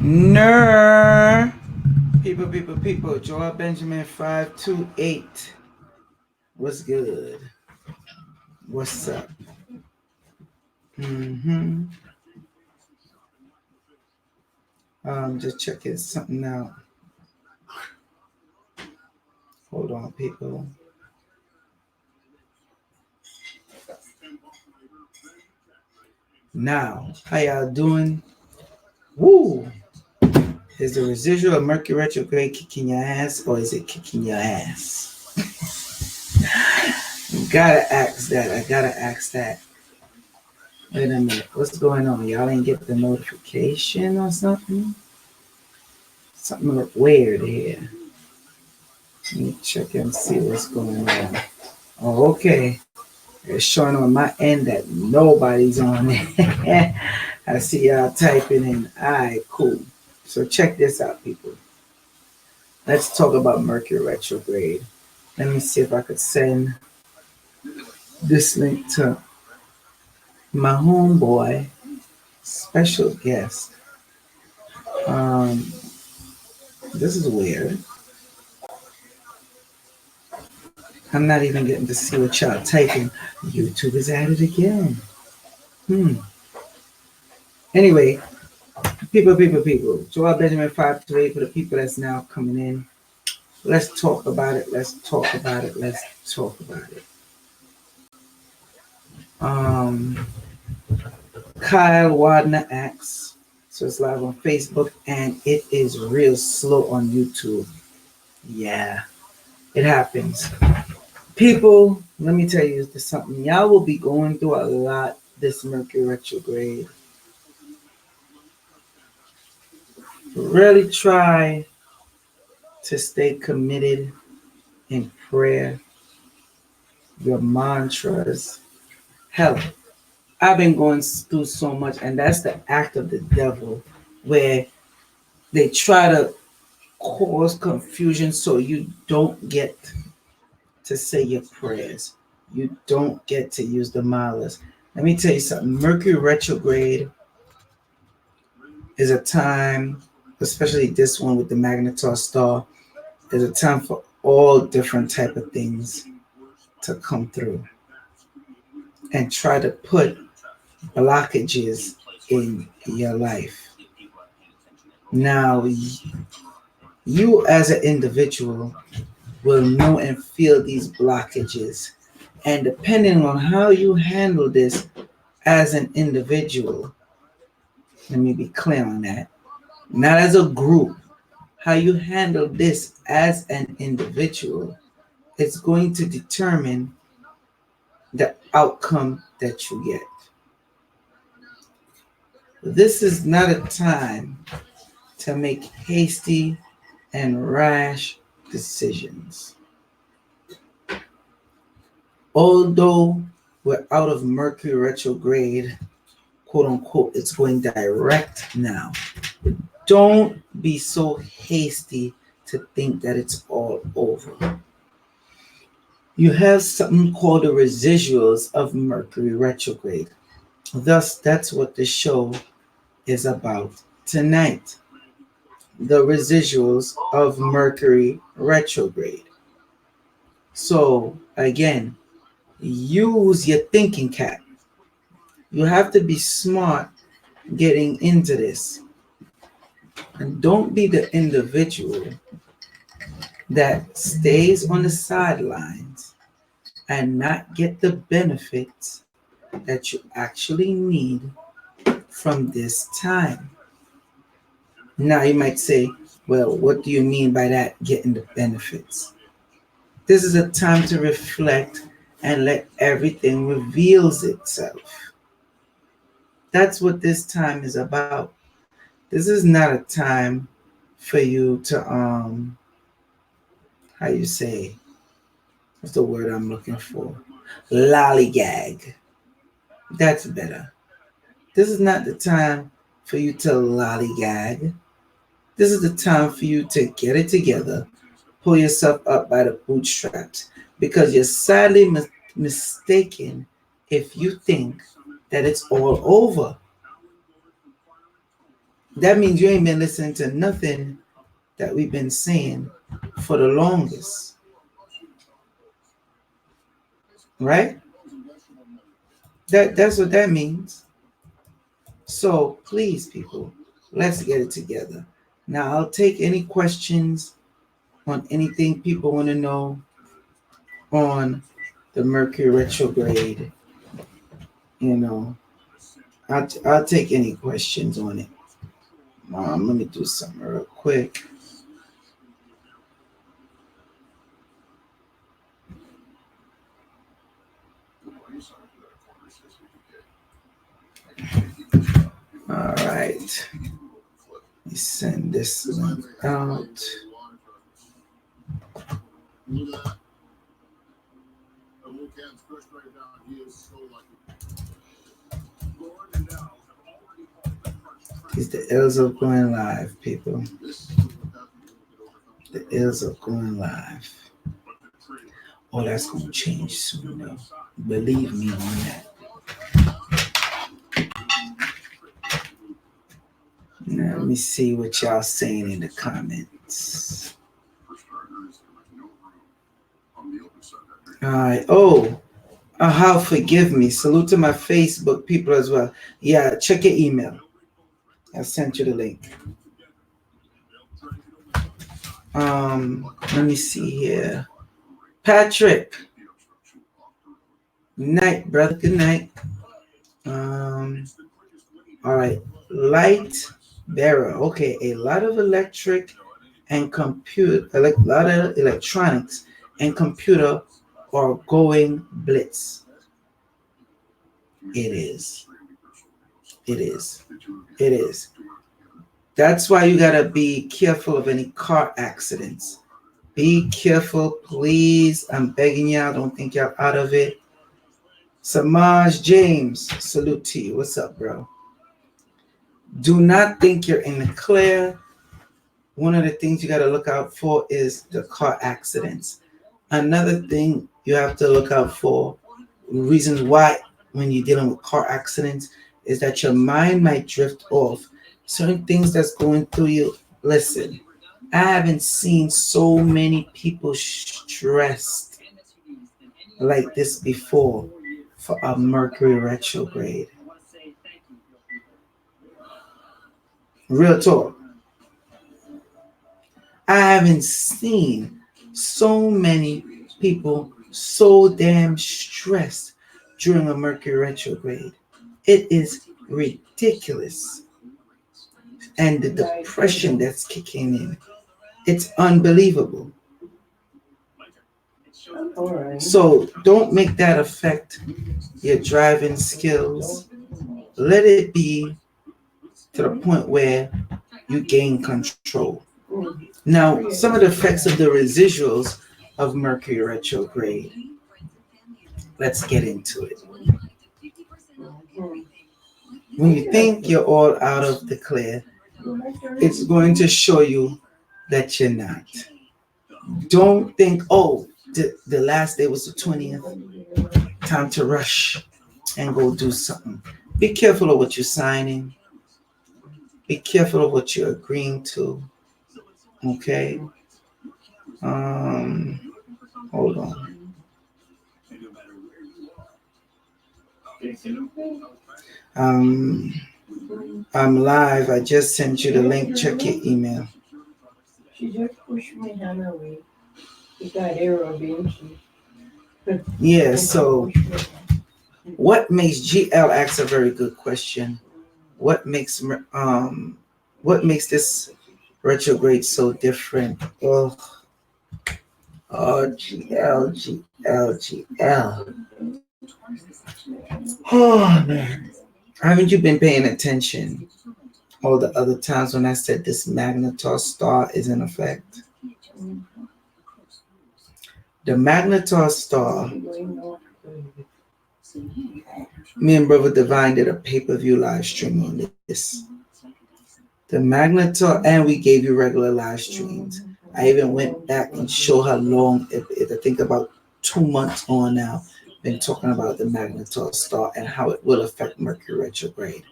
Ner. People. Joel Benjamin 528. What's good? What's up? Just checking something out. Hold on, people. Now, how y'all doing? Woo! Is the residual of Mercury retrograde kicking your ass, or is it kicking your ass? Gotta ask that. I gotta ask that. Wait a minute. What's going on? Y'all ain't get the notification or something? Something look weird here. Let me check and see what's going on. Oh, okay. It's showing on my end that nobody's on it. I see y'all typing in. All right, cool. So check this out, people. Let's talk about Mercury retrograde. Let me see if I could send this link to my homeboy, special guest. This is weird. I'm not even getting to see what y'all typing. YouTube is at it again. Anyway, people. Joel Benjamin 528 for the people that's now coming in. Let's talk about it. Kyle Wadner asks, so it's live on Facebook and it is real slow on YouTube. Yeah, it happens. People, let me tell you something. Y'all will be going through a lot this Mercury retrograde. Really try to stay committed in prayer, your mantras. Hell, I've been going through so much, and that's the act of the devil, where they try to cause confusion so you don't get to say your prayers. You don't get to use the malas. Let me tell you something. Mercury retrograde is a time, especially this one with the Magnetar star, is a time for all different type of things to come through and try to put blockages in your life. Now, you as an individual will know and feel these blockages. And depending on how you handle this as an individual, let me be clear on that, not as a group, how you handle this as an individual, it's going to determine the outcome that you get. This is not a time to make hasty and rash decisions. Although we're out of Mercury retrograde, quote unquote, it's going direct now. Don't be so hasty to think that it's all over. You have something called the residuals of Mercury retrograde. Thus, that's what the show is about tonight. The residuals of Mercury retrograde. So, again, use your thinking cap. You have to be smart getting into this. And don't be the individual that stays on the sidelines and not get the benefits that you actually need from this time. Now you might say, well, what do you mean by that, getting the benefits? This is a time to reflect and let everything reveals itself. That's what this time is about. This is not a time for you to how you say, what's the word I'm looking for? Lollygag. That's better. This is not the time for you to lollygag. This is the time for you to get it together, pull yourself up by the bootstraps, because you're sadly mistaken if you think that it's all over. That means you ain't been listening to nothing that we've been saying for the longest, right? That's what that means. So please, people, let's get it together. Now I'll take any questions on anything people want to know on the Mercury retrograde. You know, I'll take any questions on it. Let me do something real quick. All right. Let me send this link out. It's the ills of going live, people. The ills of going live. Oh, that's going to change soon, though. Believe me on that. Now, let me see what y'all saying in the comments. All right. Oh, how forgive me. Salute to my Facebook people as well. Yeah, check your email. I sent you the link. Let me see here. Patrick. Night, brother. Good night. All right. Light bearer. Okay, a lot of electric and computer, a lot of electronics and computer are going blitz. It is. It is. It is. That's why you gotta be careful of any car accidents. Be careful, please. I'm begging y'all. Don't think y'all out of it. Samaj James, salute to you. What's up, bro? Do not think you're in the clear. One of the things you got to look out for is the car accidents. Another thing you have to look out for, reasons why when you're dealing with car accidents, is that your mind might drift off. Certain things that's going through you. Listen, I haven't seen so many people stressed like this before for a Mercury retrograde. Real talk. I haven't seen so many people so damn stressed during a Mercury retrograde. It is ridiculous. And the depression that's kicking in, it's unbelievable. So don't make that affect your driving skills. Let it be to the point where you gain control. Now, some of the effects of the residuals of Mercury retrograde. Let's get into it. When you think you're all out of the clear, it's going to show you that you're not. Don't think, oh, the last day was the 20th. Time to rush and go do something. Be careful of what you're signing. Be careful of what you're agreeing to. Okay? Hold on. I'm live. I just sent you the link. Check your email. She just pushed my hand away. Because they were being Yeah, so what makes GL asks a very good question. What makes this retrograde so different? GL. Oh man. Haven't you been paying attention all the other times when I said this magnetar star is in effect? The magnetar star, me and Brother Divine did a pay-per-view live stream on this. The magnetar, and we gave you regular live streams. I even went back and showed how long, if I think about 2 months on now, been talking about the magnetar star and how it will affect Mercury retrograde.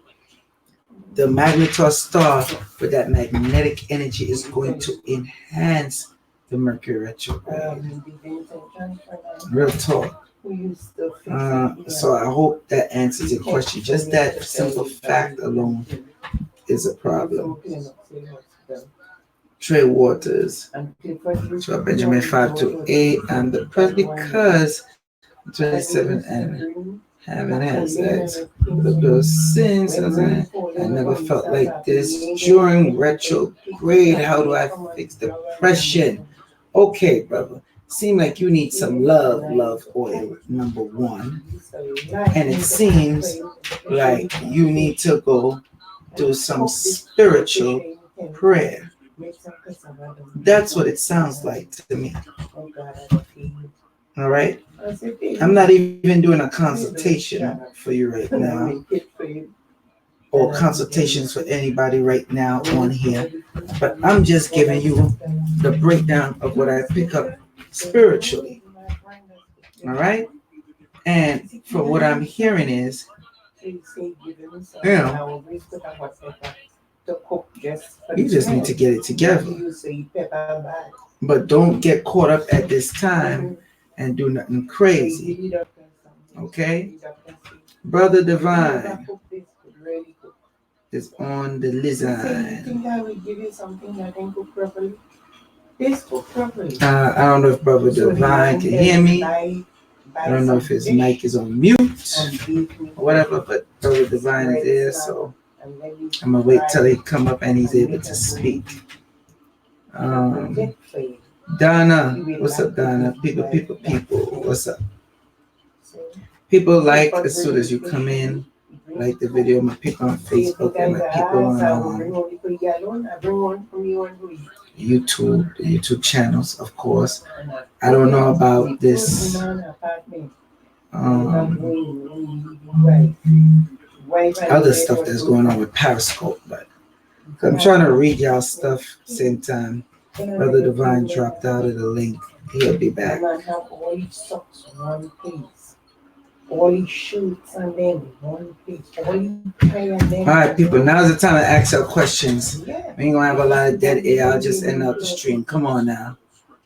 the magnetar star with that magnetic energy is going to enhance the Mercury retrograde. Real talk. So I hope that answers your question. Just that simple fact alone is a problem. Trey Waters, so Benjamin 5 to 8, I'm depressed because I'm 27 and haven't had sex. The girl since I never felt like this during retrograde. How do I fix depression? Okay, brother. Seem like you need some love oil, number one. And it seems like you need to go do some spiritual prayer. That's what it sounds like to me. All right. I'm not even doing a consultation for you right now, or consultations for anybody right now on here, but I'm just giving you the breakdown of what I pick up spiritually. All right. And from what I'm hearing is, you just need to get it together. But don't get caught up at this time and do nothing crazy. Okay? Brother Divine is on the line. I don't know if Brother Divine can hear me. I don't know if his mic is on mute or whatever, but Brother Divine is there, so I'm gonna wait till he come up and he's able to speak. Donna, what's up, Donna? People, what's up? People like as soon as you come in, like the video. My people on Facebook and my people on YouTube, the YouTube channels, of course. I don't know about this other stuff that's going on with Periscope, but I'm trying to read y'all stuff same time. Brother Divine dropped out of the link. He'll be back. Alright, people, now's the time to ask our questions. We ain't gonna have a lot of dead air. I'll just end out the stream. Come on now.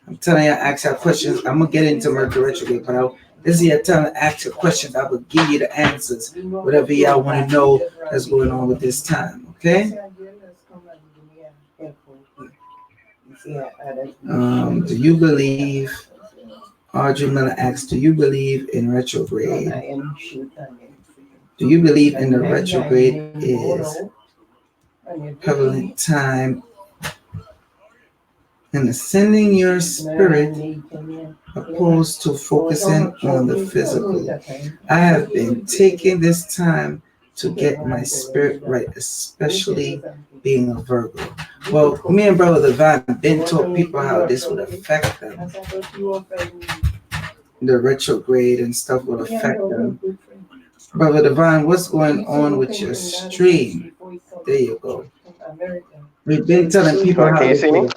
I'm telling you, ask our questions. I'm gonna get into Mercury retrograde, but this is your time to ask your questions. I will give you the answers. Whatever y'all want to know that's going on with this time, okay? Do you believe, Audrey Miller asks, do you believe in retrograde? Do you believe in the retrograde is prevalent time in ascending your spirit opposed to focusing on the physical? I have been taking this time to get my spirit right, especially being a Virgo. Well, me and Brother Divine been taught people how this would affect them. The retrograde and stuff will affect them. Brother Divine, what's going on with your stream? There you go. We've been telling people how can you see me?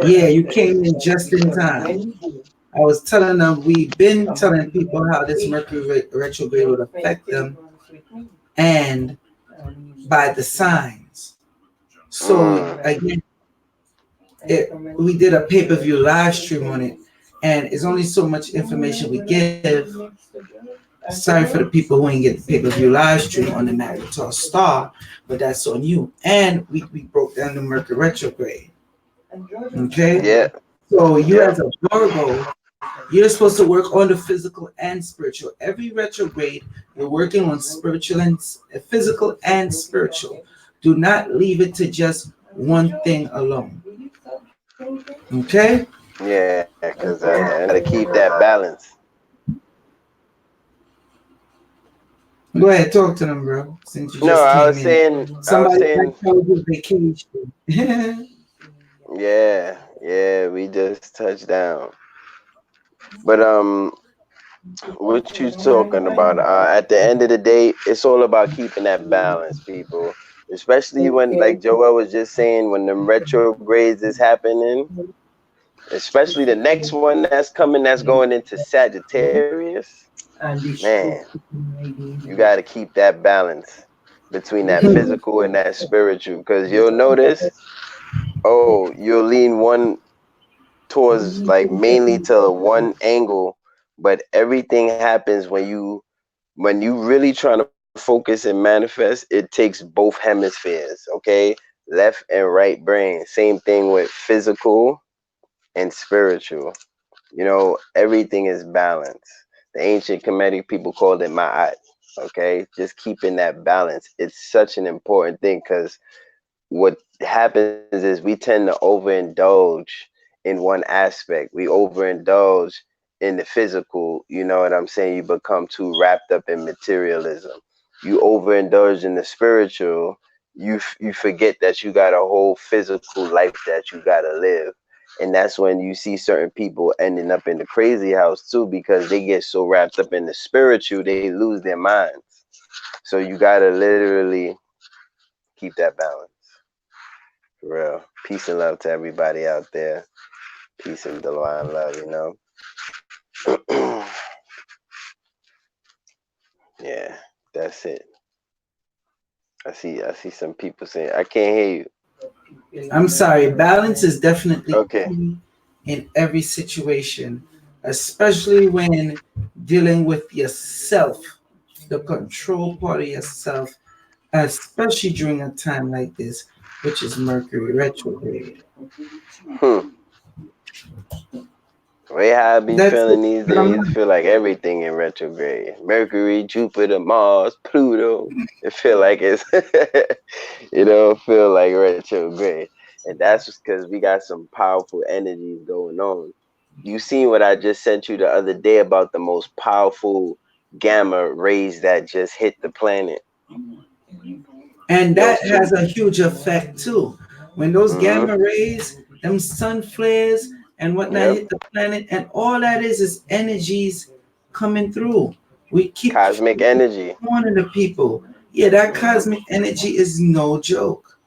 Yeah, you came in just in time. I was telling them we've been telling people how this Mercury retrograde would affect them and by the signs. So again, we did a pay-per-view live stream on it, and it's only so much information we give. Sorry for the people who ain't get the pay-per-view live stream on the Magnetar Star, but that's on you. And we broke down the Mercury retrograde. Okay? Yeah. So you as a Virgo, you're supposed to work on the physical and spiritual. Every retrograde, you're working on spiritual and physical and spiritual. Do not leave it to just one thing alone. Okay? Yeah, because I gotta keep that balance. Go ahead, talk to them, bro. Since you No, just I came was in. saying, Somebody might tell you vacation. yeah, we just touched down. But what you talking about? At the end of the day, it's all about keeping that balance, people. Especially when, like Joel was just saying, when the retrogrades is happening, especially the next one that's coming, that's going into Sagittarius. Man, you got to keep that balance. between that physical and that spiritual. Because you'll notice, oh, you'll lean one towards like mainly to one angle, but everything happens when you really trying to focus and manifest. It takes both hemispheres, okay, left and right brain. Same thing with physical and spiritual. You know, everything is balanced. The ancient Kemetic people called it ma'at. Okay, just keeping that balance. It's such an important thing because what happens is we tend to overindulge in one aspect. We overindulge in the physical, you know what I'm saying? You become too wrapped up in materialism. You overindulge in the spiritual, you forget that you got a whole physical life that you got to live. And that's when you see certain people ending up in the crazy house too because they get so wrapped up in the spiritual, they lose their minds. So you got to literally keep that balance. For real. Peace and love to everybody out there. Peace and divine love, you know. Yeah, that's it. I see some people saying I can't hear you. I'm sorry. Balance is definitely Okay. key in every situation, especially when dealing with yourself, the control part of yourself, especially during a time like this, which is Mercury retrograde. Hmm. Way how I be That's feeling it. these Bottom days, line. feel like everything in retrograde. Mercury, Jupiter, Mars, Pluto. It feel like it's feel like retrograde. And that's just because we got some powerful energies going on. You seen what I just sent you the other day about the most powerful gamma rays that just hit the planet. And that Those has two. a huge effect too. When those Mm-hmm. gamma rays, them sun flares and whatnot Yep. hit the planet, and all that is energies coming through. We keep Cosmic energy. warning the people. Yeah, that Mm-hmm. cosmic energy is no joke.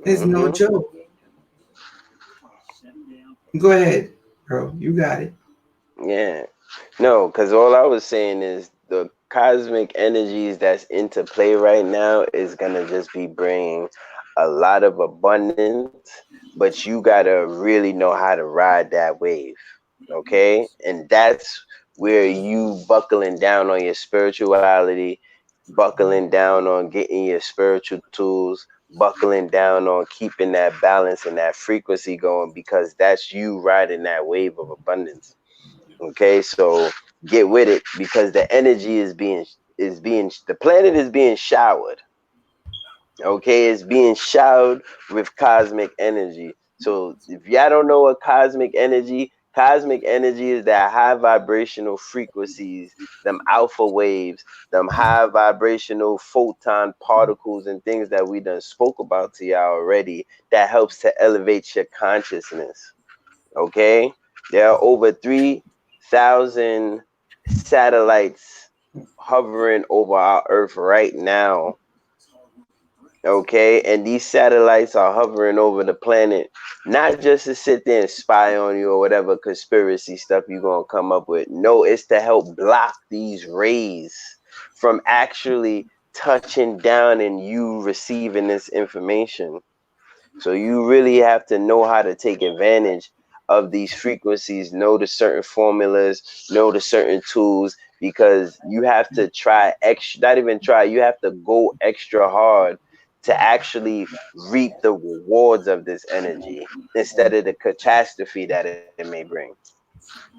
It's no Mm-hmm. joke. Go ahead, bro. You got it. Yeah. No, because all I was saying is the cosmic energies that's into play right now is gonna just be bringing a lot of abundance, but you gotta really know how to ride that wave, okay? And that's where you buckling down on your spirituality, buckling down on getting your spiritual tools, buckling down on keeping that balance and that frequency going because that's you riding that wave of abundance. Okay, so get with it because the energy is being the planet is being showered. Okay, it's being showered with cosmic energy. So if y'all don't know what cosmic energy is that high vibrational frequencies, them alpha waves, them high vibrational photon particles and things that we done spoke about to y'all already that helps to elevate your consciousness. Okay, there are over 3,000 satellites hovering over our earth right now. Okay, and these satellites are hovering over the planet not just to sit there and spy on you or whatever conspiracy stuff you're gonna come up with. No, it's to help block these rays from actually touching down and you receiving this information. So you really have to know how to take advantage of these frequencies, know the certain formulas, know the certain tools, because you have to try extra, not even try, you have to go extra hard to actually reap the rewards of this energy instead of the catastrophe that it may bring.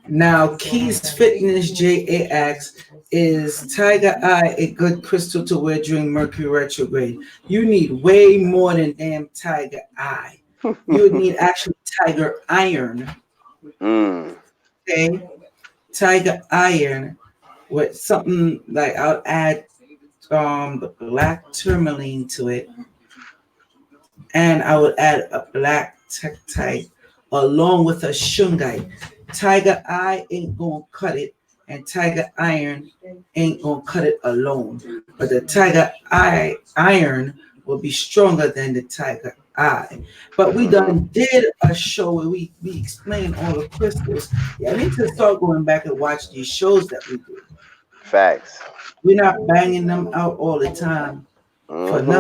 Now, Keys Fitness JAX is Tiger Eye a good crystal to wear during Mercury retrograde? You need way more than damn Tiger Eye. You would need actually Tiger Iron. Mm, Okay, Tiger Iron with something like I'll add the black tourmaline to it, and I would add a black tektite along with a shungite. Tiger Eye ain't gonna cut it, and Tiger Iron ain't gonna cut it alone. But the Tiger Eye Iron will be stronger than the Tiger Eye. But we mm-hmm. done did a show where we explain all the crystals. Yeah, I need to start going back and watch these shows that we do. Facts. We're not banging them out all the time. for Mm-hmm.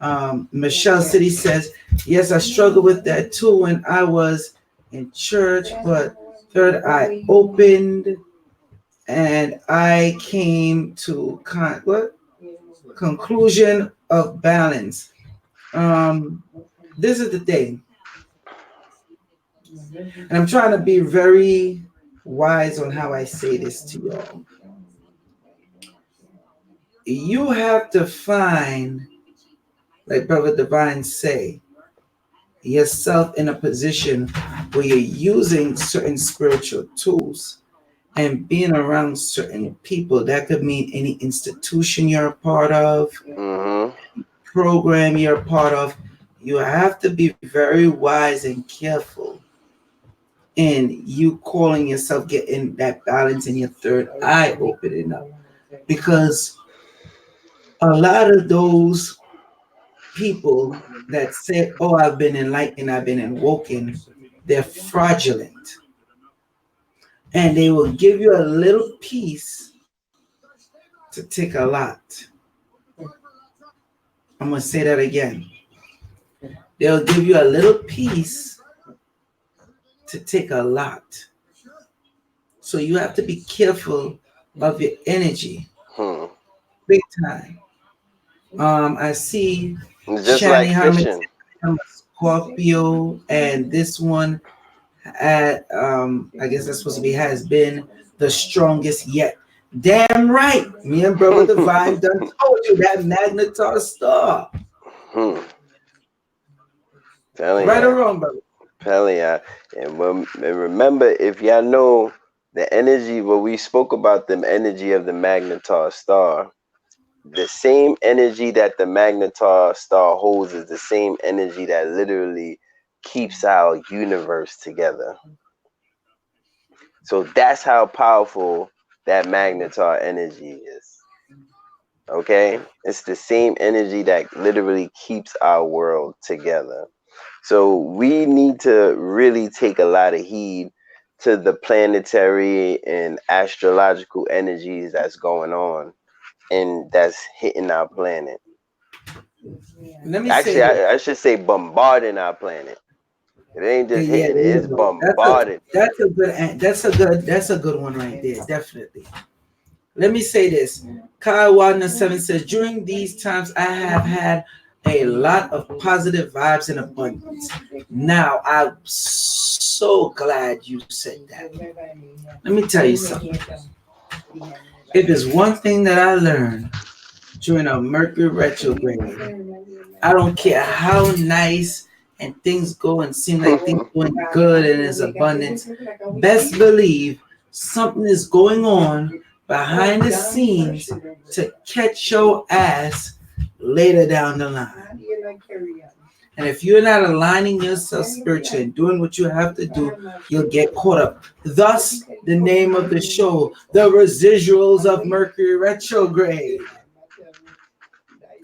nothing. Michelle City says, yes, I struggled with that too when I was in church, but third eye opened and I came to conclusion of balance. Um, this is the thing, and I'm trying to be very wise on how I say this to y'all. You have to find, like Brother Divine say, yourself in a position where you're using certain spiritual tools and being around certain people. That could mean any institution you're a part of, Mm-hmm. program you're a part of. You have to be very wise and careful in you calling yourself getting that balance in your third eye opening up, because a lot of those people that say, oh, I've been enlightened, I've been awoken, they're fraudulent, and they will give you a little piece to take a lot. I'm going to say that again. They'll give you a little piece to take a lot. So you have to be careful of your energy, Hmm. big time. I see It's just Shani like Harmon, fishing. I'm a Scorpio, and this one at I guess that's supposed to be has been the strongest yet. Damn right. Me and Brother Divine done told you that Magnetar star. Hmm. Telling Right ya. or wrong, brother? Telling ya. And remember, if y'all know the energy, what we spoke about, the energy of the Magnetar star, the same energy that the Magnetar star holds is the same energy that literally keeps our universe together. So that's how powerful that Magnetar energy is. Okay? It's the same energy that literally keeps our world together. So we need to really take a lot of heed to the planetary and astrological energies that's going on and that's hitting our planet. Let me say Actually, this. I should say bombarding our planet. It ain't just Yeah, hitting it, there you it's go. That's a bombarding. that's a good one right there. Definitely. Let me say this. Kyle Wagner 7 says, during these times, I have had a lot of positive vibes and abundance. Now, I'm so glad you said that. Let me tell you something. If there's one thing that I learned during a Mercury retrograde, I don't care how nice and things go and seem like things going good and there's abundance. Best believe something is going on behind the scenes to catch your ass later down the line. And if you're not aligning yourself spiritually and doing what you have to do, you'll get caught up. Thus, the name of the show, The Residuals of Mercury Retrograde,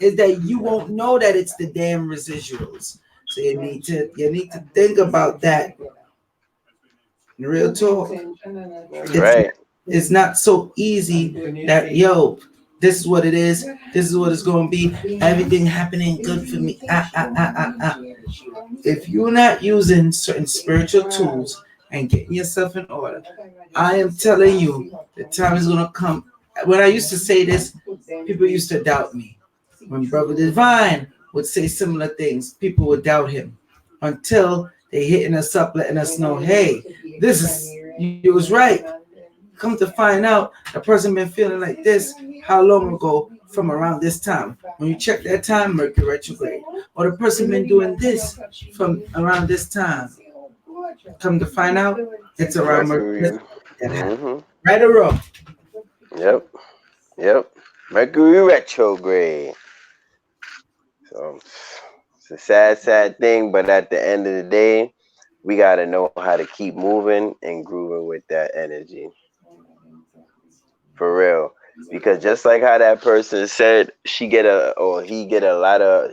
is that you won't know that it's the damn residuals. So you need to think about that. Real talk. That's It's right. it's not so easy that this is what it is. This is what it's going to be. Everything happening good for me. If you're not using certain spiritual tools and getting yourself in order, I am telling you, the time is gonna come. When I used to say this, people used to doubt me. When Brother Divine would say similar things, people would doubt him until they hitting us up, letting us know, hey, this is you was right. Come to find out, the person been feeling like this how long ago from around this time. When you check that time, Mercury retrograde, or the person been doing this from around this time. Come to find out, it's around Mercury Mercury. that happened. Mm-hmm. Right or wrong? Yep. Yep. Mercury retrograde. So it's a sad, sad thing, but at the end of the day, we gotta know how to keep moving and grooving with that energy. For real. Because just like how that person said she get a or he get a lot of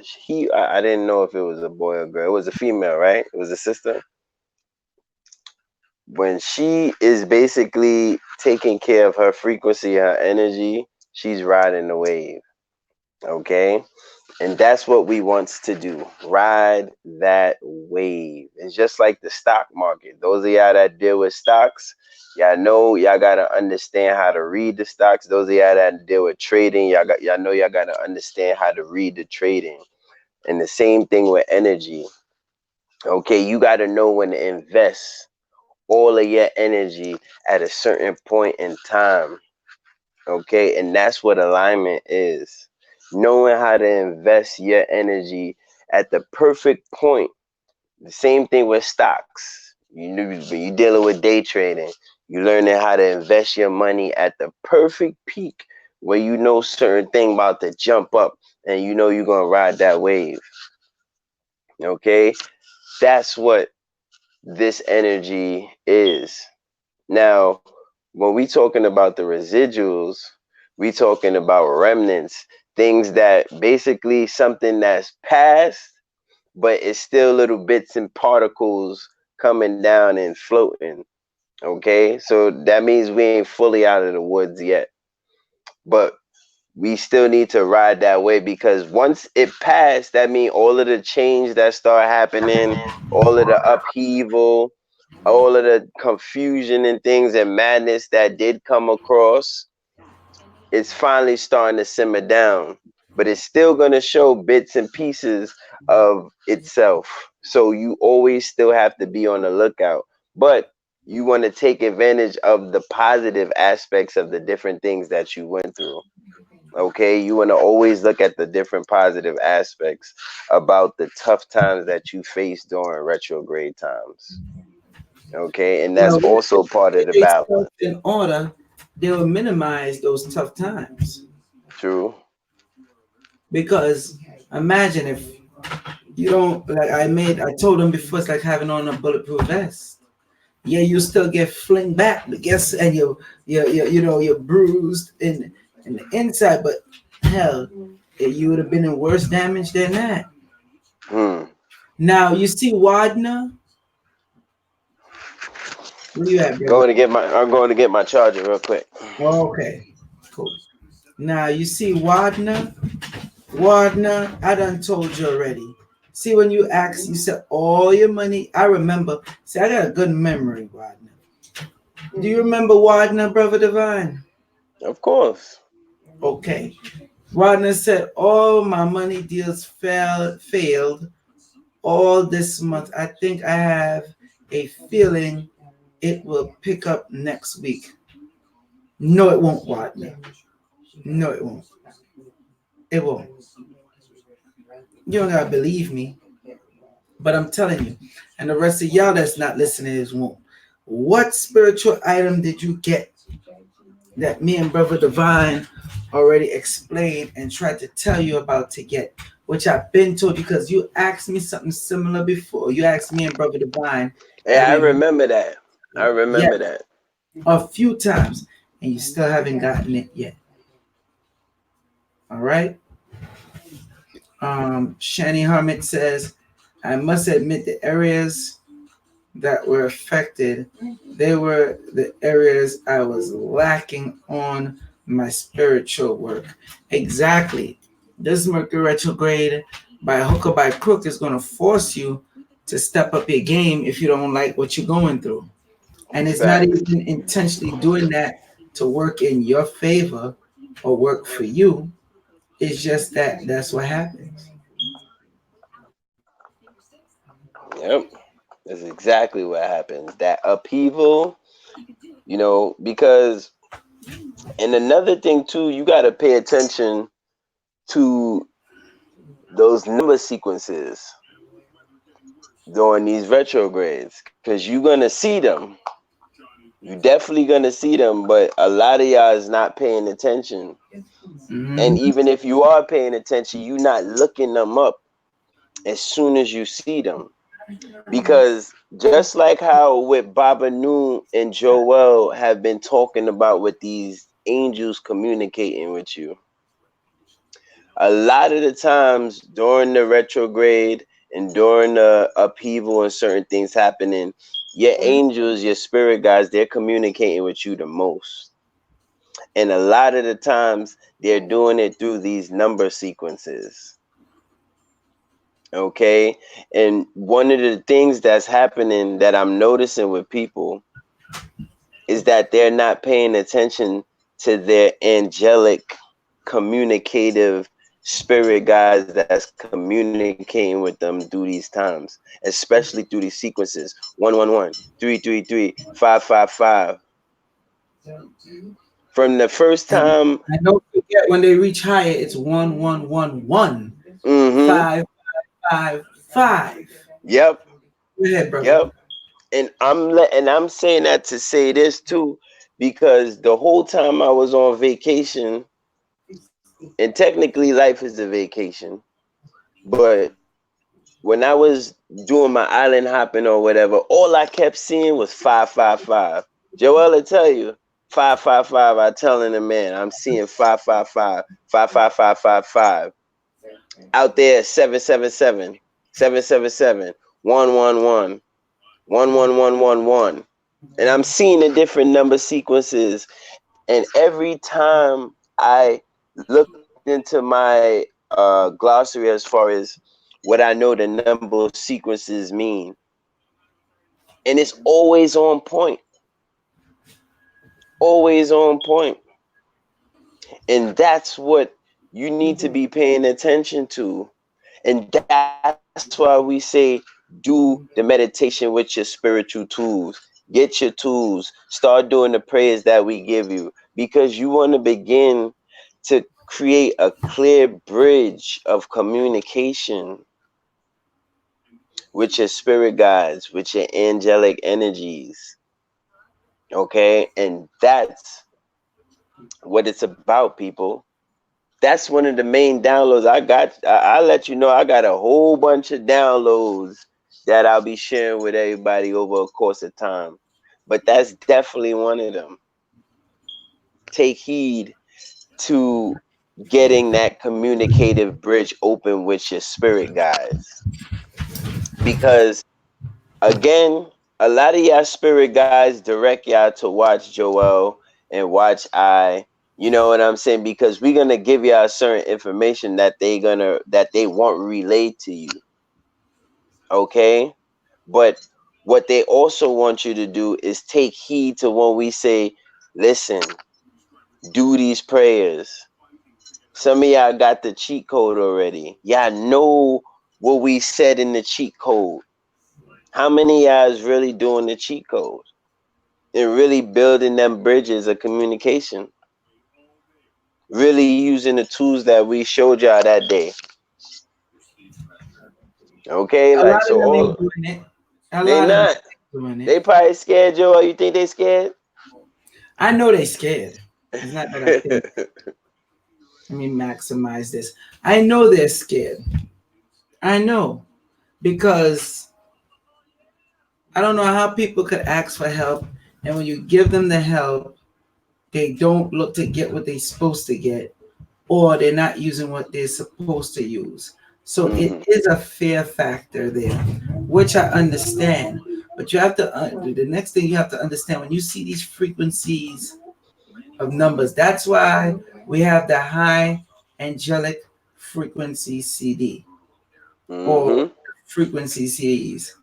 I didn't know if it was a boy or girl. It was a female, right? It was a sister. When she is basically taking care of her frequency, her energy, she's riding the wave. Okay. And that's what we wants to do. Ride that wave. It's just like the stock market. Those of y'all that deal with stocks, y'all know y'all gotta understand how to read the stocks. Those of y'all that deal with trading, y'all know y'all gotta understand how to read the trading. And the same thing with energy. Okay, you gotta know when to invest all of your energy at a certain point in time. Okay, and that's what alignment is. Knowing how to invest your energy at the perfect point. The same thing with stocks. You dealing with day trading. You learning how to invest your money at the perfect peak where you know certain thing about to jump up and you know you're gonna ride that wave. Okay, that's what this energy is. Now, when we talking about the residuals, we talking about remnants, things that basically something that's past, but it's still little bits and particles coming down and floating. Okay, so that means we ain't fully out of the woods yet, but we still need to ride that way because once it passed, that means all of the change that start happening, all of the upheaval, all of the confusion and things and madness that did come across, it's finally starting to simmer down. But it's still going to show bits and pieces of itself. So you always still have to be on the lookout. But you want to take advantage of the positive aspects of the different things that you went through. Okay, you want to always look at the different positive aspects about the tough times that you face during retrograde times. Okay, and that's Well, when also part they of the get stuff balance. in order, they will minimize those tough times. True. Because imagine if you don't like I told them before, it's like having on a bulletproof vest. Yeah, you still get flinged back, but guess and you're bruised in the inside, but hell, you would have been in worse damage than that. Hmm. Now you see Wagner. Where you at, brother? I'm going to get my charger real quick. Okay, cool. Now you see Wagner. Wagner, I done told you already. See, when you asked, you said all your money. I remember. See, I got a good memory, Wagner. Do you remember Wagner, Brother Divine? Of course. Okay. Wagner said all my money deals failed all this month. I think I have a feeling it will pick up next week. No, it won't, Wagner. No, it won't. It won't. You don't gotta believe me. But I'm telling you, and the rest of y'all that's not listening is won't. What spiritual item did you get that me and Brother Divine already explained and tried to tell you about to get? Which I've been told because you asked me something similar before. You asked me and Brother Divine, Yeah, and I we remember that. I yeah remember that. a few times, and you still haven't gotten it yet. All right. Shani Hermit says, I must admit the areas that were affected, they were the areas I was lacking on my spiritual work. Exactly. This Mercury retrograde, by hook or by crook, is going to force you to step up your game if you don't like what you're going through. And it's not Facts. even intentionally doing that to work in your favor or work for you. It's just that that's what happens. Yep. That's exactly what happens. That upheaval, because and another thing too, you got to pay attention to those number sequences during these retrogrades because you're going to see them. You're definitely going to see them, but a lot of y'all is not paying attention. And Mhm. even if you are paying attention, you're not looking them up as soon as you see them. Because just like how with Baba Noon and Joel have been talking about with these angels communicating with you, a lot of the times during the retrograde and during the upheaval and certain things happening, your angels, your spirit guides, they're communicating with you the most. And a lot of the times they're doing it through these number sequences. Okay. And one of the things that's happening that I'm noticing with people is that they're not paying attention to their angelic, communicative spirit guides that's communicating with them through these times, especially through these sequences 111, 333, 555. From the first And time, don't forget when they reach higher, it's 1111 mm-hmm, 555. yep, Go ahead, brother. yep. And I'm saying that to say this too, because the whole time I was on vacation, and technically life is a vacation, but when I was doing my island hopping or whatever, all I kept seeing was 555. Joel will tell you 555. I telling the man I'm seeing 555, 55555. Out there 777, 777, 111, 11111. And I'm seeing the different number sequences. And every time I looked into my glossary as far as what I know the number sequences mean, and it's always on point, always on point. And that's what you need to be paying attention to. And that's why we say do the meditation with your spiritual tools. Get your tools. Start doing the prayers that we give you, because you want to begin to create a clear bridge of communication with your spirit guides, with your angelic energies. Okay? And that's what it's about, people. That's one of the main downloads I got. I'll let you know I got a whole bunch of downloads that I'll be sharing with everybody over a course of time. But that's definitely one of them. Take heed to getting that communicative bridge open with your spirit guides. Because again, a lot of y'all spirit guides direct y'all to watch Joel and watch I. You know what I'm saying? Because we're gonna give y'all certain information that they want relayed to you. Okay? But what they also want you to do is take heed to when we say, listen, do these prayers. Some of y'all got the cheat code already. Y'all know what we said in the cheat code. How many of y'all is really doing the cheat code and really building them bridges of communication? Really using the tools that we showed y'all that day. Okay, A lot like of so them all ain't doing it. A they lot of them not. ain't doing it. They probably scared, Joe. You think they scared? I know they scared. It's not that I think. Let me maximize this. I know they're scared. I know because I don't know how people could ask for help, and when you give them the help, they don't look to get what they're supposed to get, or they're not using what they're supposed to use. So it Mm-hmm. is a fear factor there, which I understand. But you have to, the next thing you have to understand when you see these frequencies of numbers, that's why we have the high angelic frequency CD or Mm-hmm. frequency series.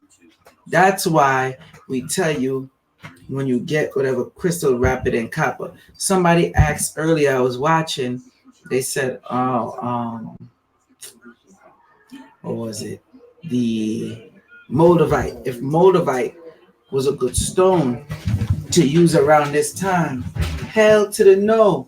That's why we tell you when you get whatever crystal, rapid, and copper. Somebody asked earlier, I was watching, they said, oh, what was it? The Moldavite. If Moldavite was a good stone to use around this time, hell to the no.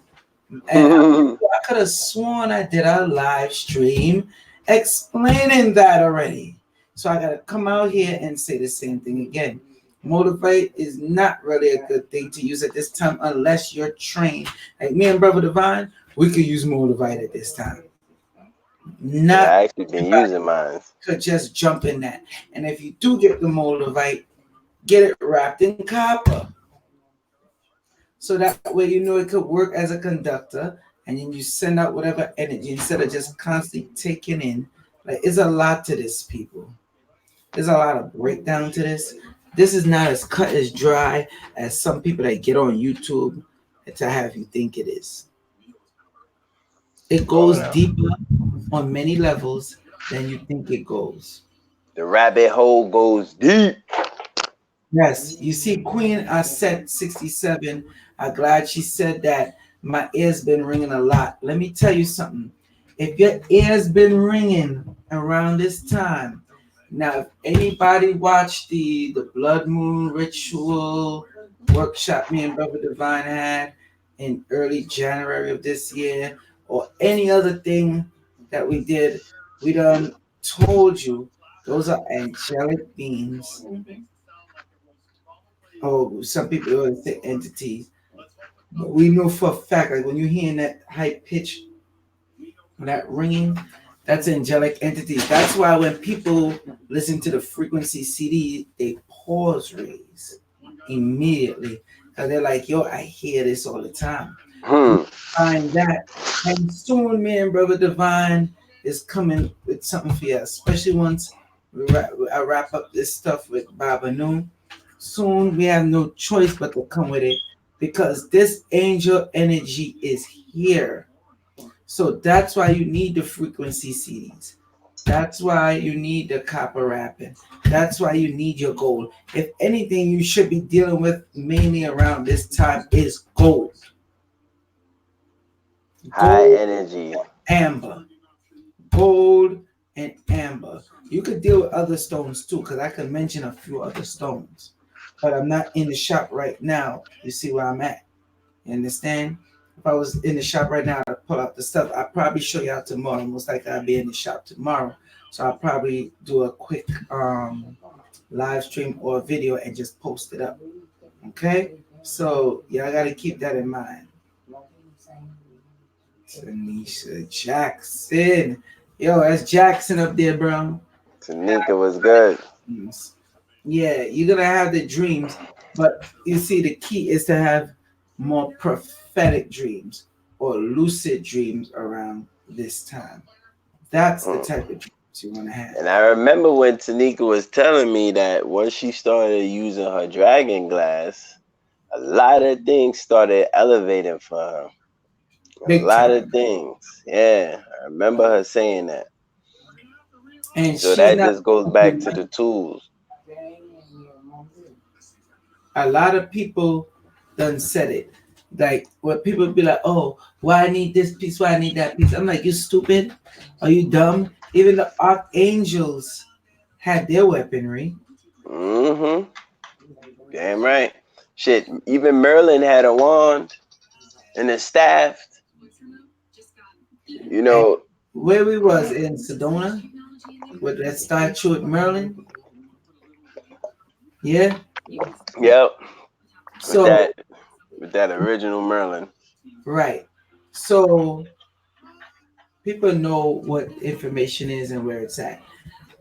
And I could have sworn I did a live stream explaining that already. So I got to come out here and say the same thing again. Motivate is not really a good thing to use at this time unless you're trained. Like me and Brother Divine, we could use Motivate at this time. Yeah, Not I actually been everybody using mine. could just jump in that. And if you do get the Moldavite, get it wrapped in copper. So that way you know it could work as a conductor and then you send out whatever energy instead of just constantly taking in. Like it's a lot to this, people. There's a lot of breakdown to this. This is not as cut as dry as some people that get on YouTube to have you think it is. It Oh goes no. deeper on many levels than you think it goes. The rabbit hole goes deep. Yes, you see, Queen, I said 67. I'm glad she said that. My ears been ringing a lot. Let me tell you something. If your ears been ringing around this time, now if anybody watched the Blood Moon Ritual workshop me and Brother Divine had in early January of this year, or any other thing that we did, we done told you those are angelic beings. Oh, some people always say entities, but we know for a fact, like when you're hearing that high pitch, that ringing, that's angelic entities. That's why when people listen to the frequency CD, they pause raise immediately because they're like, "Yo, I hear this all the time." You Hmm. find that, and soon, me and Brother Divine is coming with something for you, especially once I wrap up this stuff with Baba Noon. Soon we have no choice but to come with it because this angel energy is here. So that's why you need the frequency CDs. That's why you need the copper wrapping. That's why you need your gold. If anything, you should be dealing with mainly around this time is gold. High Gold, energy. amber. Gold and amber. You could deal with other stones too, because I could mention a few other stones. But I'm not in the shop right now. You see where I'm at. You understand? If I was in the shop right now to pull out the stuff, I'd probably show you out tomorrow. Most likely I'll be in the shop tomorrow. So I'll probably do a quick live stream or video and just post it up. Okay? So yeah, I gotta keep that in mind. Tanisha Jackson. Yo, that's Jackson up there, bro. Tanika was good. Dreams. Yeah, you're gonna have the dreams, but you see, the key is to have more prophetic dreams or lucid dreams around this time. That's the Hmm. type of dreams you want to have. And I remember when Tanika was telling me that once she started using her dragon glass, a lot of things started elevating for her. A Big lot of time. things. Yeah, I remember her saying that. And So she's that not just goes back to the tools. a lot of people done said it. Like when people be like, "Oh, why I need this piece? Why I need that piece?" I'm like, "You stupid? Are you dumb?" Even the archangels had their weaponry. Mm-hmm. Damn right. Shit, even Merlin had a wand and a staff. You And know, where we was in Sedona with that statue of Merlin, yeah. yep, with So that with that original Merlin. right, so people know what information is and where it's at.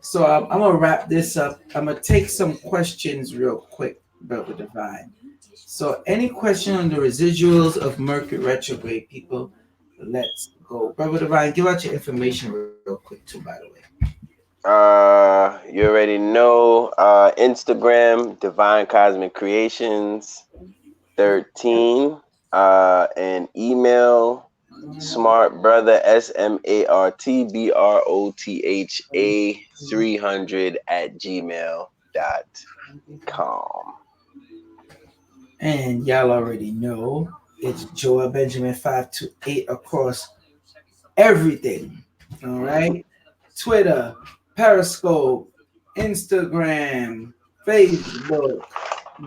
So I'm gonna wrap this up. I'm gonna take some questions real quick, Brother Divine. So any question on the residuals of Mercury retrograde, people? Let's go, Brother Divine. Give out your information real quick too, by the way. You already know. Instagram, Divine Cosmic Creations 13. And email smart brother SmartBrotha 300 at gmail.com. And y'all already know it's Joel Benjamin 528 across everything. All right. Twitter, Periscope, Instagram, Facebook,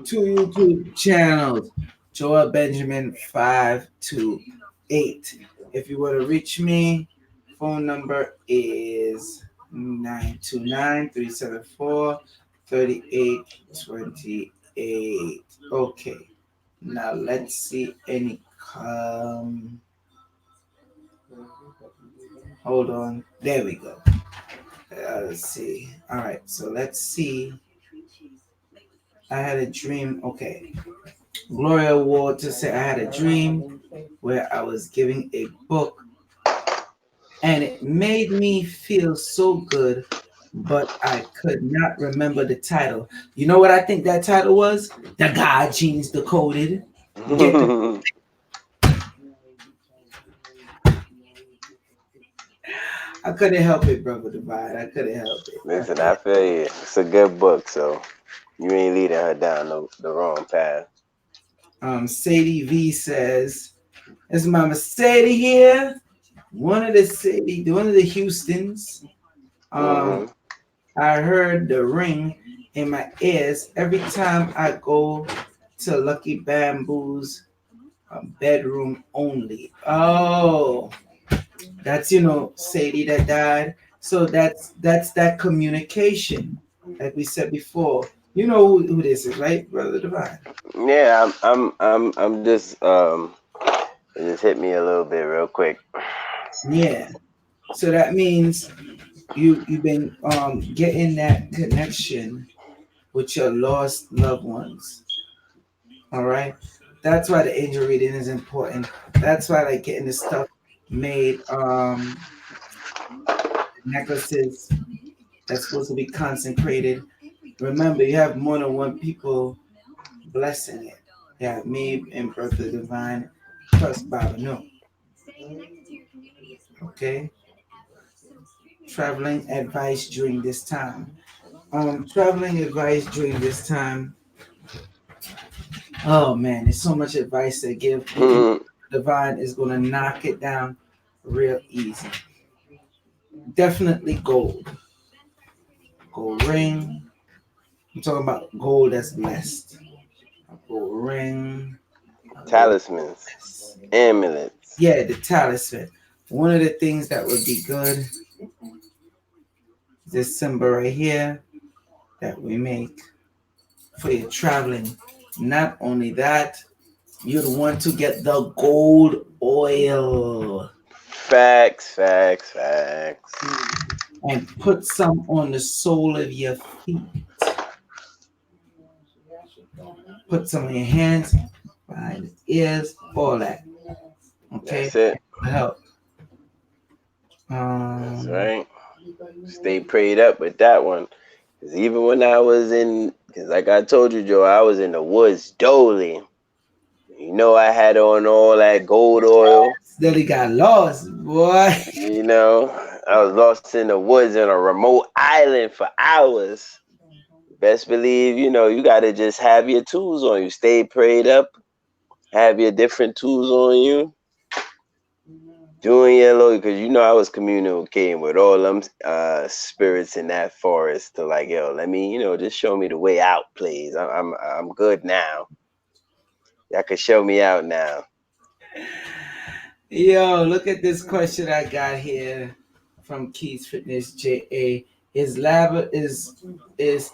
two YouTube channels. Joel Benjamin 528. If you want to reach me, phone number is 929-374-3828. Okay. Now let's see any hold on. There we go. Let's see. All right. So let's see. I had a dream. Okay. Gloria Ward to say I had a dream where I was giving a book and it made me feel so good, but I could not remember the title. You know what I think that title was? The God Genes Decoded. Get the I couldn't help it, brother Divine. I couldn't help it. Listen, I feel you. It's a good book, so you ain't leading her down the wrong path. Sadie V says, "It's Mama Sadie here. One of the Houstons. Mm-hmm. I heard the ring in my ears every time I go to Lucky Bamboo's bedroom only. Oh, that's Sadie that died. So that's that communication, like we said before. You know who this is, right, brother Divine? Yeah, I'm it just hit me a little bit real quick. Yeah. So that means you've been getting that connection with your lost loved ones. All right. That's why the angel reading is important. That's why like getting the stuff made, necklaces that's supposed to be consecrated. Remember, you have more than one people blessing it. Yeah, me and Brother Divine plus Baba. No. Okay. Traveling advice during this time. Traveling advice during this time. Oh man, there's so much advice to give. Divine is gonna knock it down real easy. Definitely gold. Gold ring. I'm talking about gold that's blessed. A gold ring. A gold Talismans, necklace. amulets, Yeah, the talisman. One of the things that would be good, this symbol right here that we make for your traveling. Not only that, you'd want to get the gold oil facts. and put some on the sole of your feet. Put some in your hands, behind the ears, all that. Okay, That's it. help. That's Um, right. Stay prayed up with that one. Cause even when I was cause like I told you, Joe, I was in the woods dolly. You know, I had on all that gold oil. Steady got lost, boy. You know, I was lost in the woods in a remote island for hours. Best believe, you got to just have your tools on you. Stay prayed up. Have your different tools on you. Doing your little, because I was communicating with all them spirits in that forest to like, yo, let me, just show me the way out, please. I'm good now. Y'all can show me out now. Yo, look at this question I got here from Keith's Fitness JA. Is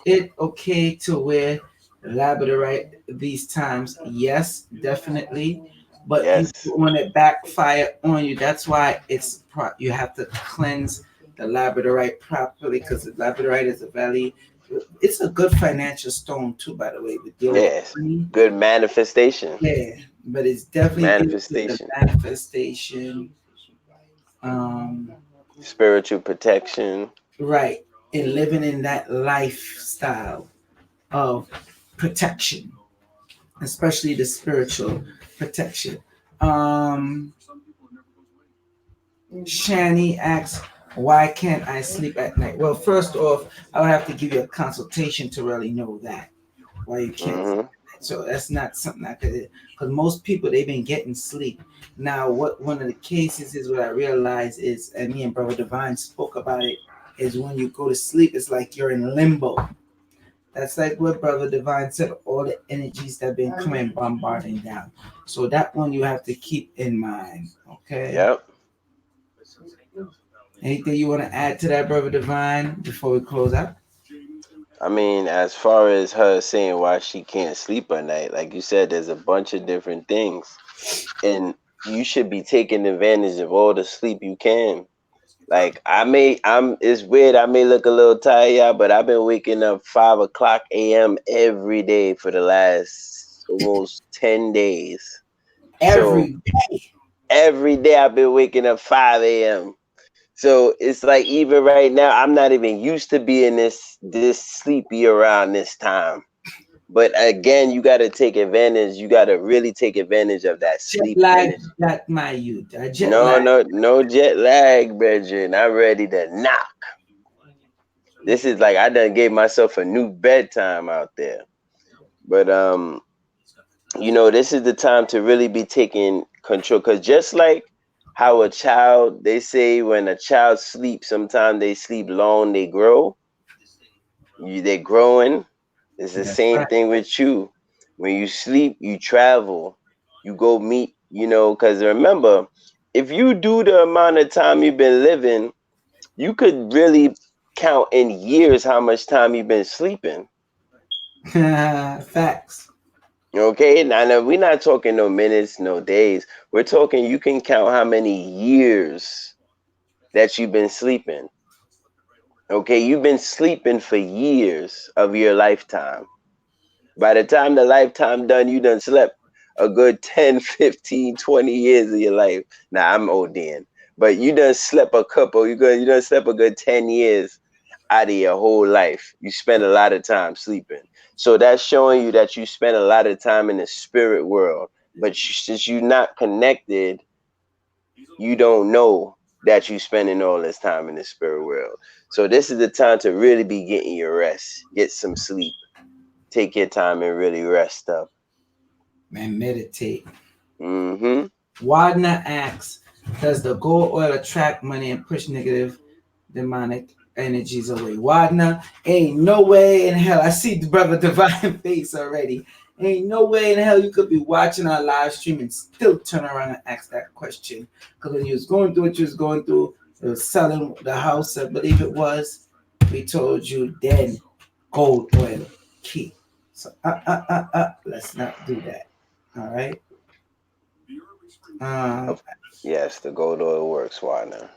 it okay to wear labradorite these times? Yes, definitely. But you Yes. don't want it backfire on you. That's why you have to cleanse the labradorite properly because the labradorite is a very it's a good financial stone too, by the way, with dealing with Yes. money. Good manifestation. Yeah, but it's definitely dealing with the Manifestation. manifestation. Um, Spiritual protection. right, and living in that lifestyle of protection, especially the spiritual protection. Um, Shani asks, "Why can't I sleep at night?" Well, first off, I would have to give you a consultation to really know that why you can't. Mm-hmm. So that's not something I could, because most people they've been getting sleep. Now, what one of the cases is what I realize is, and me and Brother Divine spoke about it, is when you go to sleep, it's like you're in limbo. That's like what Brother Divine said, all the energies that have been coming bombarding down. So that one you have to keep in mind. Okay. Yep. Anything you want to add to that, Brother Divine, before we close out? I mean, as far as her saying why she can't sleep at night, like you said, there's a bunch of different things. And you should be taking advantage of all the sleep you can. Like it's weird. I may look a little tired, yeah, but I've been waking up 5 o'clock a.m. every day for the last almost 10 days. So Every day. every day I've been waking up 5 a.m. So it's like even right now, I'm not even used to being this sleepy around this time. But again, you got to take advantage. You got to really take advantage of that Jet sleep lag, energy. that my youth. Jet No, lag. no, no jet lag, brethren. I'm ready to knock. This is like I done gave myself a new bedtime out there. But this is the time to really be taking control. Cause just like how a child, they say when a child sleeps, sometimes they sleep long, they grow. They're growing. It's the That's same right. thing with you. When you sleep, you travel. You go meet. Cause remember, if you do the amount of time you've been living, you could really count in years how much time you've been sleeping. Facts. Okay, now we're not talking no minutes, no days. We're talking you can count how many years that you've been sleeping. Okay, you've been sleeping for years of your lifetime. By the time the lifetime done, you done slept a good 10, 15, 20 years of your life. Now I'm ODing, but you done slept a couple, you done slept a good 10 years out of your whole life. You spend a lot of time sleeping. So that's showing you that you spend a lot of time in the spirit world. But since you're not connected, you don't know that you're spending all this time in the spirit world. So this is the time to really be getting your rest, get some sleep, take your time and really rest up. Man, meditate. Mm-hmm. Wagner asks, does the gold oil attract money and push negative demonic energies away? Wagner, ain't no way in hell. I see the brother Divine face already. Ain't no way in hell you could be watching our live stream and still turn around and ask that question. Because when you was going through what you was going through, it was selling the house, I believe it was. We told you then gold oil key. So let's not do that. All right. Um, Yes, the gold oil works, Warner.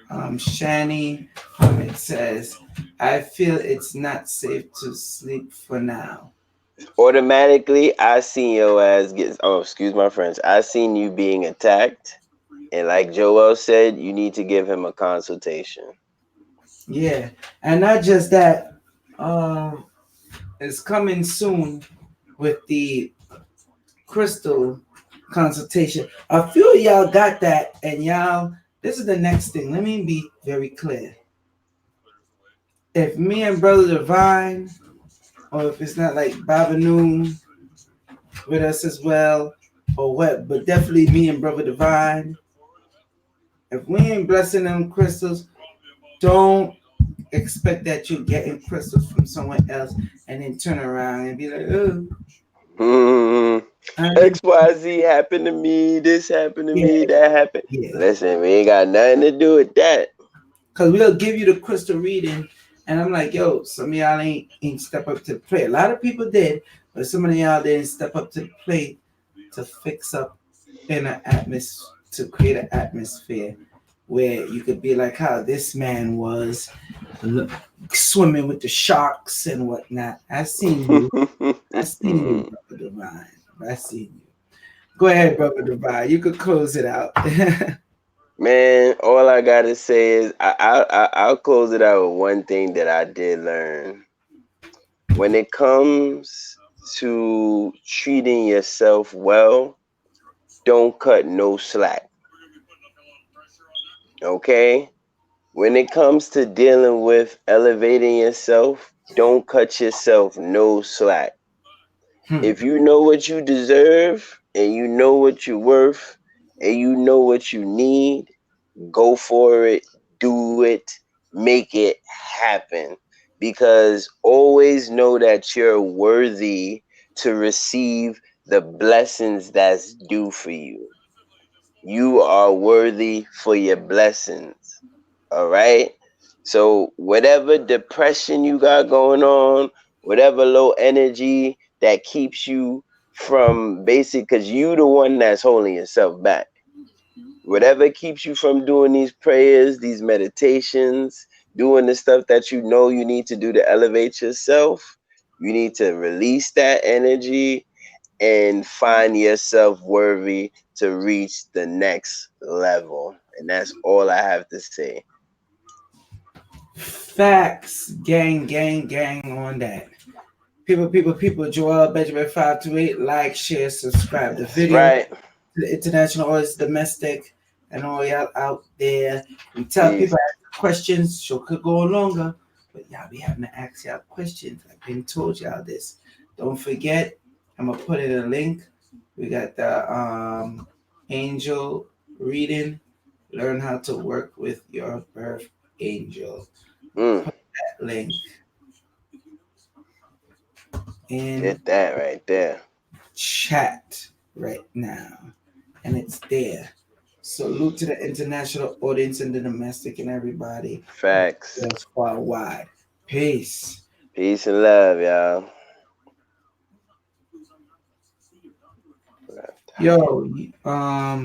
Shani, it says, I feel it's not safe to sleep for now. Automatically, I seen your ass get. Oh, excuse my French. I seen you being attacked, and like Joel said, you need to give him a consultation. Yeah, and not just that, it's coming soon with the crystal consultation. A few of y'all got that, and y'all, this is the next thing. Let me be very clear. If me and Brother Divine, or if it's not like Baba Noon with us as well, or what, but definitely me and Brother Divine, if we ain't blessing them crystals, don't expect that you're getting crystals from someone else and then turn around and be like, oh, Hmm. I didn't. XYZ happened to me. This happened to Yeah, me. That happened. yeah. Listen, we ain't got nothing to do with that. Because we'll give you the crystal reading, and I'm like, yo, some of y'all ain't step up to the plate. A lot of people did, but some of y'all didn't step up to the plate to fix up in an atmosphere, to create an atmosphere where you could be like how this man was swimming with the sharks and whatnot. I seen you. I seen you, Brother Divine. I seen you. Go ahead, Brother Divine. You could close it out. Man, all I gotta say is I'll close it out with one thing that I did learn. When it comes to treating yourself well, don't cut no slack. Okay? When it comes to dealing with elevating yourself, don't cut yourself no slack. Hmm. If you know what you deserve and you know what you're worth and you know what you need, go for it, do it, make it happen. Because always know that you're worthy to receive the blessings that's due for you. You are worthy for your blessings. All right. So, whatever depression you got going on, whatever low energy that keeps you from basic, because you the one that's holding yourself back. Whatever keeps you from doing these prayers, these meditations, doing the stuff that you know you need to do to elevate yourself, you need to release that energy and find yourself worthy to reach the next level. And that's all I have to say. Facts, gang, gang, gang on that. People. Joel Benjamin 528. Like, share, subscribe the That's video. right. To the international audience, domestic, and all y'all out there. We tell Peace. people questions. Show could go longer, but y'all be having to ask y'all questions. I've been told y'all this. Don't forget. I'm gonna put in a link. We got the angel reading. Learn how to work with your birth angel. Mm, Put that link in get that right there. chat right now, and it's there. Salute to the international audience and the domestic and everybody Facts. else far wide. Peace. Peace and love, y'all. Yo,